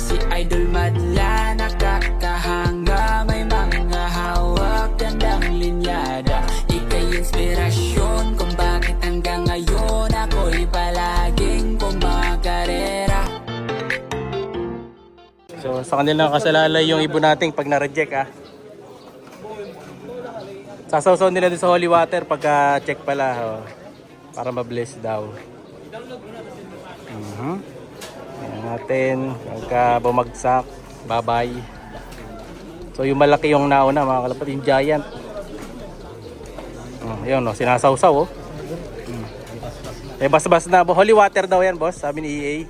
si Idol madla, nakakahanga, may mga hawak, gandang linyada. Ika'y inspirasyon kung bakit hanggang ngayon ako'y palaging kumakarera. So sa kanila kasalalay yung ibon nating pag na-reject Sasawsaw nila din sa holy water pagka check pala para ma-bless daw. Ayan natin pagka bumagsak, bye-bye. So yung malaki yung nauna mga kalapatid, yung giant. Ayun sinasawsaw bas-bas na holy water daw yan boss, sabi ni EA.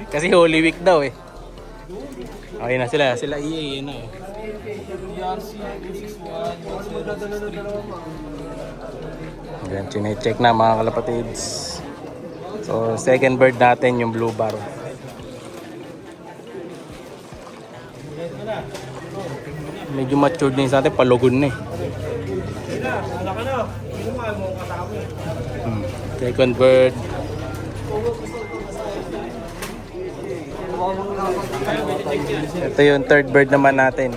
Kasi Holy Week daw Okay na sila EA na Ayan, chine-check na mga kalapatids. So second bird natin yung blue bar. Medyo matured na yung sa atin, palugon na Second bird. Ito yung third bird naman natin.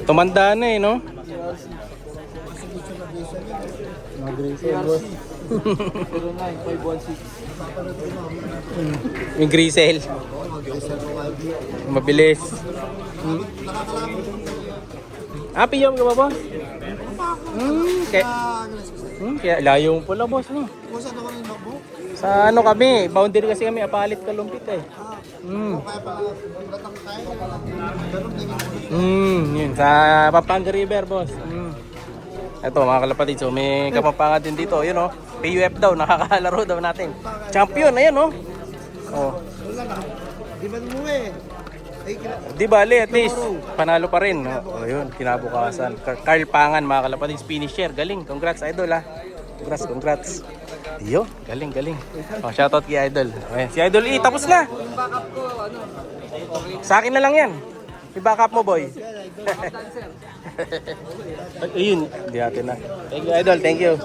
Tumanda na no? Yung grisel. Mabilis. Piyom ka ba boss? Kaya layo mo pala boss no? Sa kami, boundary kasi kami, Apalit Kalumpit Yun, sa Pampanga River boss. Ito mga kalapatid, so may Kapampangan din dito, yun PUF daw, nakakalaro daw natin. Champion, ayan Di bali, at least panalo pa rin. Yun, kinabukasan. Carl Pangan mga kalapatid, finisher, galing. Congrats idol Congrats. Yo, galing. Shoutout kay Idol. Ayan, si Idol tapos na. Yung backup ko, Sa akin na lang yan. I-backup mo, boy. Ayun, hindi natin na. Thank you, Idol. Thank you.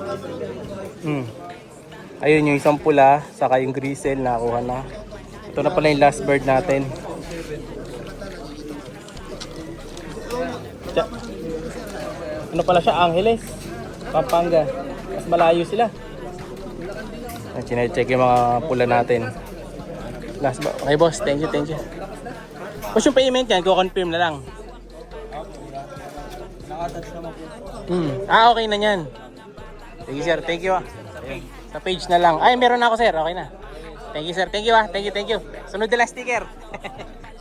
Ayun yung isang pula, saka yung grisel, nakakuha na. Ito na pala yung last bird natin. Ano pala siya? Angeles. Pampanga. Mas malayo sila. Chine-check yung mga pula natin. Last ba? Okay boss, thank you. Boss yung payment yan, ko-confirm na lang. Okay na yan. Thank you sir, thank you Sa page na lang. Ay, meron na ako sir, okay na. Thank you sir, thank you. Sunod na lang sticker.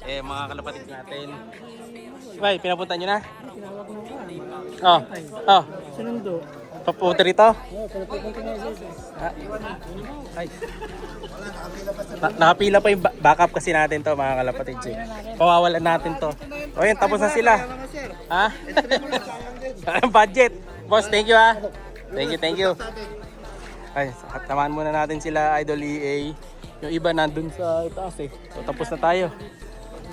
Mga kalapatid natin. Bay, pinapunta nyo na? Sinundo. Papunta rito? Nakapila pa yung backup kasi natin to mga kalapatid. Pawawalan natin to. Yun, tapos na sila. Budget. Boss, thank you Thank you. Ay, samahan muna natin sila Idol EA. Yung iba nandun sa itaas So tapos na tayo.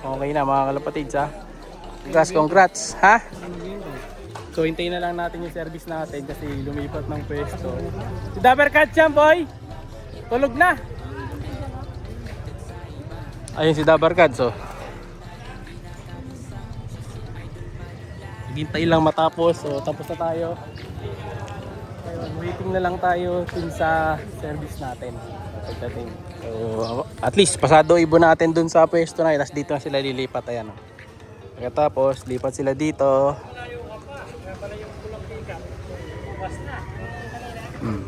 Okay na mga kalapatid Congrats. So hintayin na lang natin yung service natin kasi lumipat ng pwesto. Si Dabarkat siya boy! Tulog na! Ayun si Dabarkat hintay lang matapos. So tapos na tayo. Ayun, waiting na lang tayo dun sa service natin. So at least pasado ibon natin dun sa pwesto na. Tapos dito na sila lilipat. Ayan Pagkatapos lipat sila dito.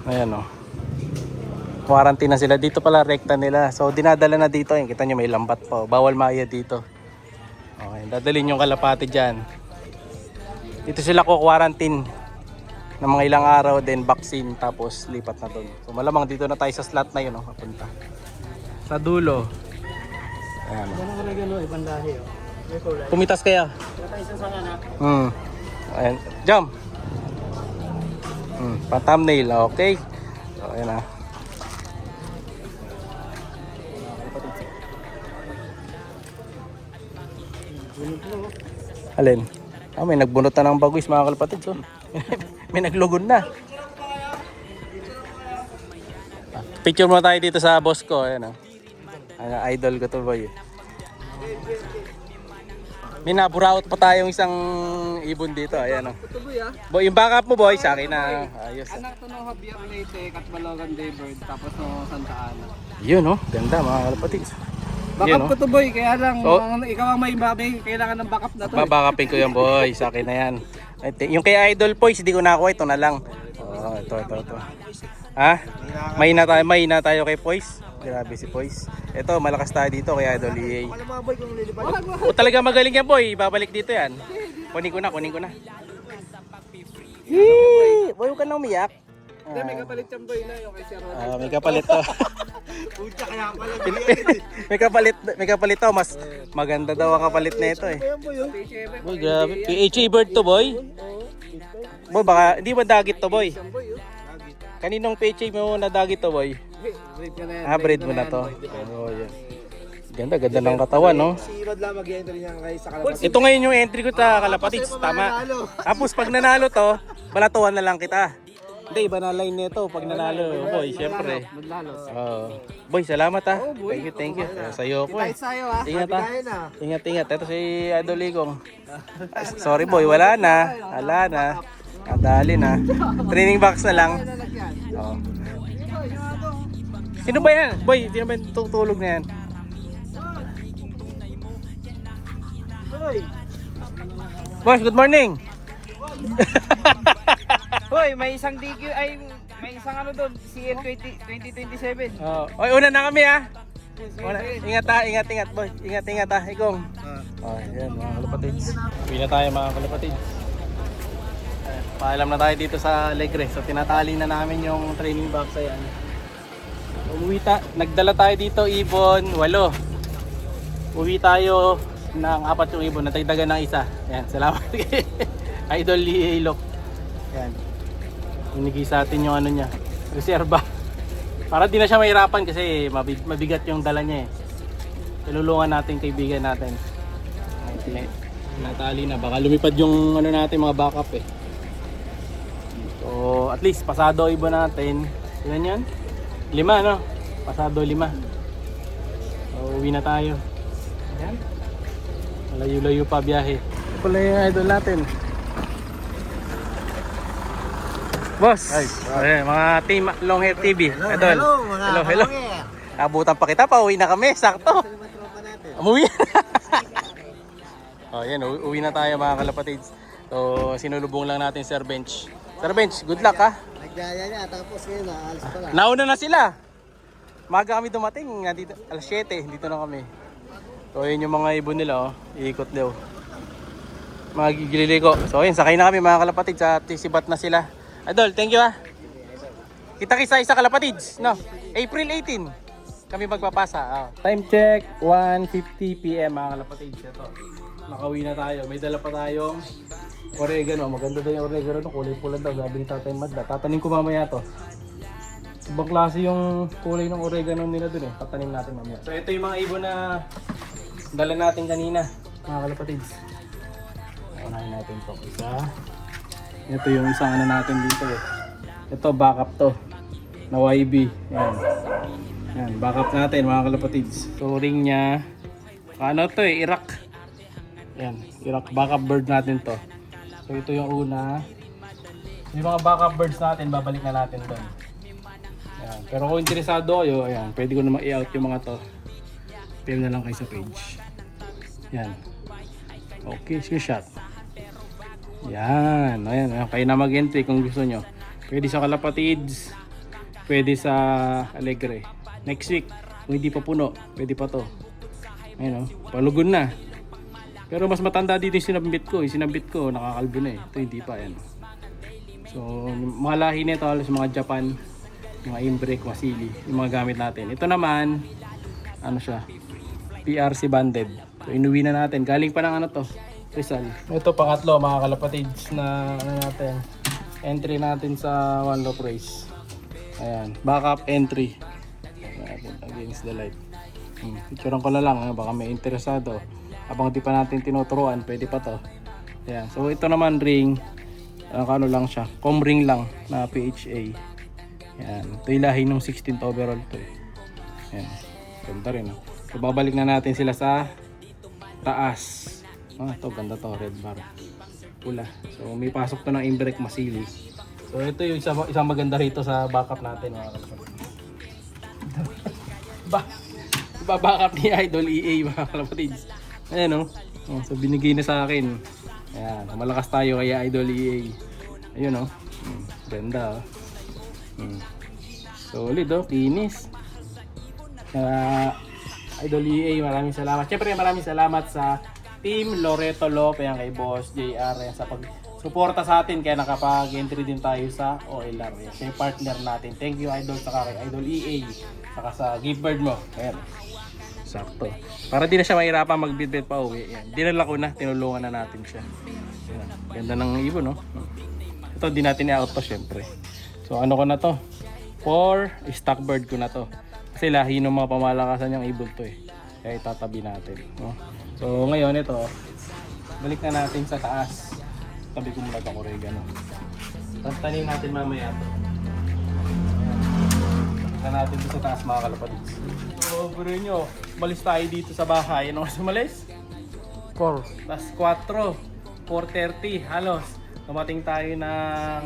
Ayan quarantine na sila dito pala, rekta nila. So dinadala na dito, kita nyo may lambat pa. Bawal maya dito. Okay, dadalhin yung kalapati dyan. Dito sila quarantine ng mga ilang araw, then vaccine, tapos lipat na doon. So malamang dito na tayo sa slot na yun papunta sa dulo. Ayan Pumitas kaya? Ayan, jump. Pa-thumbnail, okay. So, ayan na. Alin? May nagbunot na ng bagwis mga kalapatid. So. May naglugon na. Picture mo tayo dito sa boss ko. Ayan, oh. Idol ko to, boy. May naburaot pa tayong isang ibon dito. Ayan, oh. Ito boy ah. Boy, yung backup mo, boy, sa akin na. Ayos. Anak to no Javier Leyte, Catbalogan Daybird, tapos no Santa Ana. Yun, oh. Ganda, mga kalapatids. Backup Yun, ko to boy, kaya lang Oh. ikaw ang may babi, kailangan ng backup na to. Babakapin ko yan, boy. Sa akin na yan. Yung kay Idol Poise, hindi ko nakuha. Ito na lang. Oh, ito. Ha? May na tayo kay Poise. Grabe si Poise. Ito, malakas tayo dito kay Idol EA. O talaga magaling yan, boy. Babalik dito yan. Kunin ko na. Yee! Boy, huwag ka na umiyak. Hindi, may kapalit yung boy na yung kay Sir Ronald. May kapalit to. Pucha, kaya pala. may kapalit to. Mas maganda daw ang kapalit na ito eh. Boy, grabe. PHA bird to, boy. Boy, baka, hindi ba dagit to, boy? Kaninong PHA mo na dagit to, boy? Breed ko na yan. Breed mo na to. Oh, yan. Ganda ng katawan, no? Si Rod lang mag-entry niya kay sa Kalapatids. Ito ngayon yung entry ko sa Kalapatids, tama. Tapos pag nanalo to, balatuan na lang kita. Hindi, iba na line nito pag nanalo, boy, syempre. Boy, salamat ha. Thank you. Sa'yo po eh. Sa'yo ah. Ingat. Ito si Idol Igong. Sorry boy, wala na. Nadali na. Training box na lang. Oh. Sino ba yan? Boy, sino ba yung tutulog na yan? Boss, good morning. Hoy, may isang DQ ay may isang ano doon, CN 2027. Oh. Oy, una na kami ha. Ingat boy. Ingat ha, Igong. Oh, yan mga kalapatids. Uwi na tayo mga kalapatids. Paalam na tayo dito sa Alegre. So tinatali na namin yung training box ayan. Nagdala tayo dito ibon 8. Uwi tayo ng 4 yung ibon, natagdagan ng isa. Ayan, salamat kay Idol Lielok. Ayan. Inigay sa atin yung ano niya, reserva. Para di na siya mahirapan kasi mabigat yung dala niya eh. Tulungan natin kaibigan natin. Natali na, baka lumipad yung ano natin mga backup eh. So at least pasado ibon natin. Ilan yan? 5 no? Pasado 5. So uwi na tayo. Ayan. Malayo-layo pa biyahe. Ito pala yung idol natin. Boss, mga team Long Hair TV. Hello. Abutan pa kita, pauwi na kami, sakto. Umuwi. Oh, yan, uwi na tayo mga kalapatids. So, sinulubong lang natin Sir Bench. Sir Bench, good luck ha. Nagdaya niya, tapos ngayon aalis pa lang. Nauna na sila. Maga kami dumating, nandito, alas 7, dito na kami. So, yun yung mga ibon nila, oh. Iikot daw. Mga gililiko. So, yun, sakay na kami mga kalapatids at sisibat na sila. Idol, thank you ha. Kita-kisa isa kalapatids, no? April 18, kami magpapasa. Oh. Time check, 1:50 PM mga kalapatids. Ito, nakauwi na tayo. May dala pa tayong oregano. Maganda daw yung oregano. Kulay pula daw, sabi ni Tatay Madla. Tatanim ko mamaya to. Ibang klase yung kulay ng oregano nila dun eh. Tatanim natin mamaya. So ito yung mga ibon na dala natin kanina mga kalapatids. Unahin natin to. Isa. Ito yung isang ano natin dito eh. Ito backup to na YB. Yan, backup natin mga kalapatids. So ring niya, ano to eh, Iraq. Yan, Iraq backup bird natin to. So ito yung una. Yung mga backup birds natin, babalik na natin doon. Yan. Pero kung interesado kayo, ayan, pwede ko naman i-out yung mga to. PM na lang kayo sa page. Yan. Okay, screenshot. Yan, ayan, kayo na mag-entry kung gusto nyo. Pwede sa Kalapatids, pwede sa Alegre. Next week, kung hindi pa puno, pwede pa to. Ayun o, palugon na. Pero mas matanda dito yung sinabit ko. Yung sinabit ko, nakakalbo na eh. Ito hindi pa, ayan. So, mga lahi nito, halos mga Japan, mga Imbrek, Wasili, yung mga gamit natin. Ito naman, ano siya, PRC banded. So, inuwi na natin. Galing pa ng ano to, Rizal. Ito pangatlo mga kalapatids na ano natin, entry natin sa One Loop Race. Ayan, backup entry. Ayan, against the light. Picturean ko na lang, baka may interesado. Habang di pa natin tinuturuan, pwede pa to. Ayan, so ito naman ring, ano lang siya, com ring lang na PHA. Yan. Ito yung lahi ng 16th overall to eh. Yan. Ganda rin oh. So babalik na natin sila sa taas. Ito ganda to, red bar. Pula. So may pasok to ng imbrek masili. So ito yung isang maganda rito sa backup natin mga kalapatids. Backup ni Idol EA mga kalapatids. Ayan oh. So binigay na sa akin. Ayan, malakas tayo kaya Idol EA. Ayun oh. Ganda oh. Solid oh, kinis. Idol EA, maraming salamat. Siyempre maraming salamat sa Team Loreto Lope, yan kay Boss JR yan, sa pag-suporta sa atin kaya nakapag-entry din tayo sa OLR. Yan, siya yung partner natin. Thank you Idol, saka kay Idol EA, saka sa giftbird mo. Ayan. Sakto. Para di na siya mahirapan mag-bid pa uwi. Yan. Dinala ko na, tinulungan na natin siya. Ayan. Ganda ng ibon no. Ito di natin i-out to syempre. So ano ko na to? For stock bird ko na to. Kasi lahi ng mga pamalakasan niyang ibon to eh. Kaya itatabi natin. No? So ngayon ito, balik na natin sa taas. Tabi ko muna ito ko rin gano'n. Tanim natin mamaya ito. Balik na natin ito sa taas mga kalapatids. So bro nyo, malis tayo dito sa bahay. Ano kasi malis? 4. Plus 4. 4:30 halos. Dumating tayo ng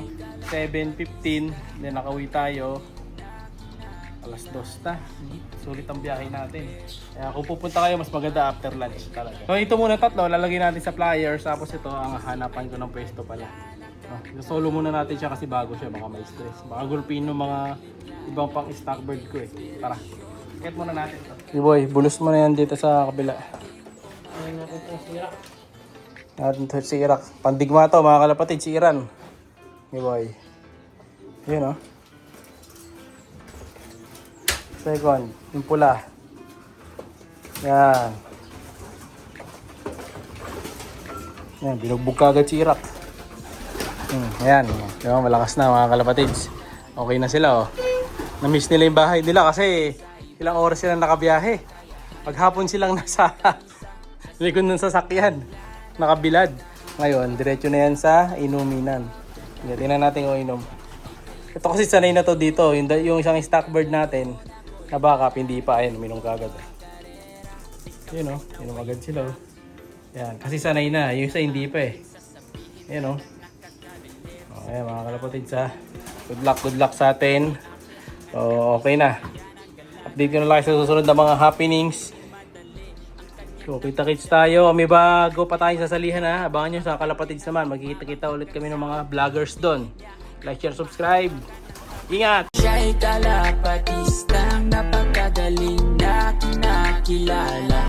7:15. Then nakauwi tayo. Alas 2 na. Sulit ang biyahe natin. Kaya kung pupunta kayo, mas maganda after lunch talaga. So ito muna tatlo, lalagay natin sa flyers. Tapos ito ang hanapan ko ng pwesto pala. Solo muna natin siya kasi bago siya, baka may stress. Baka gulpin ng mga ibang pang stock bird ko eh. Tara, get muna natin ito. Hey boy, bulus mo na yan dito sa kabila. Ayun natin ito si Irak. Natin ito si Irak. Pandigma to mga kalapatid, si Iran. Hey boy. Yun oh. Second, yung pula. Yan. Yan, binugbog ka agad si Irak. Ayan, yung malakas na mga kalapatids. Okay na sila oh. Na-miss nila yung bahay nila kasi ilang oras silang nakabiyahe. Paghapon silang nasa likod ng sasakyan. Nakabilad. Ngayon, diretso na yan sa inuminan. Tingnan natin kung inom. Ito kasi sanay na to dito. Yung isang stock bird natin na backup, hindi pa. Ayun, uminom ka agad. Yun o, inom agad sila o. Yan, kasi sanay na. Yung isa hindi pa eh. Ayan o. Ayan mga kalapatids ha. Good luck sa atin. So, okay na. Update ko na lang sa susunod na mga happenings. So, kita-kits tayo. May bago pa tayong sasalihan ha. Abangan nyo sa kalapatids naman. Magkikita-kita ulit kami ng mga vloggers doon. Like, share, subscribe. Ingat! Siya'y kalapatistang napakagaling na kinakilala.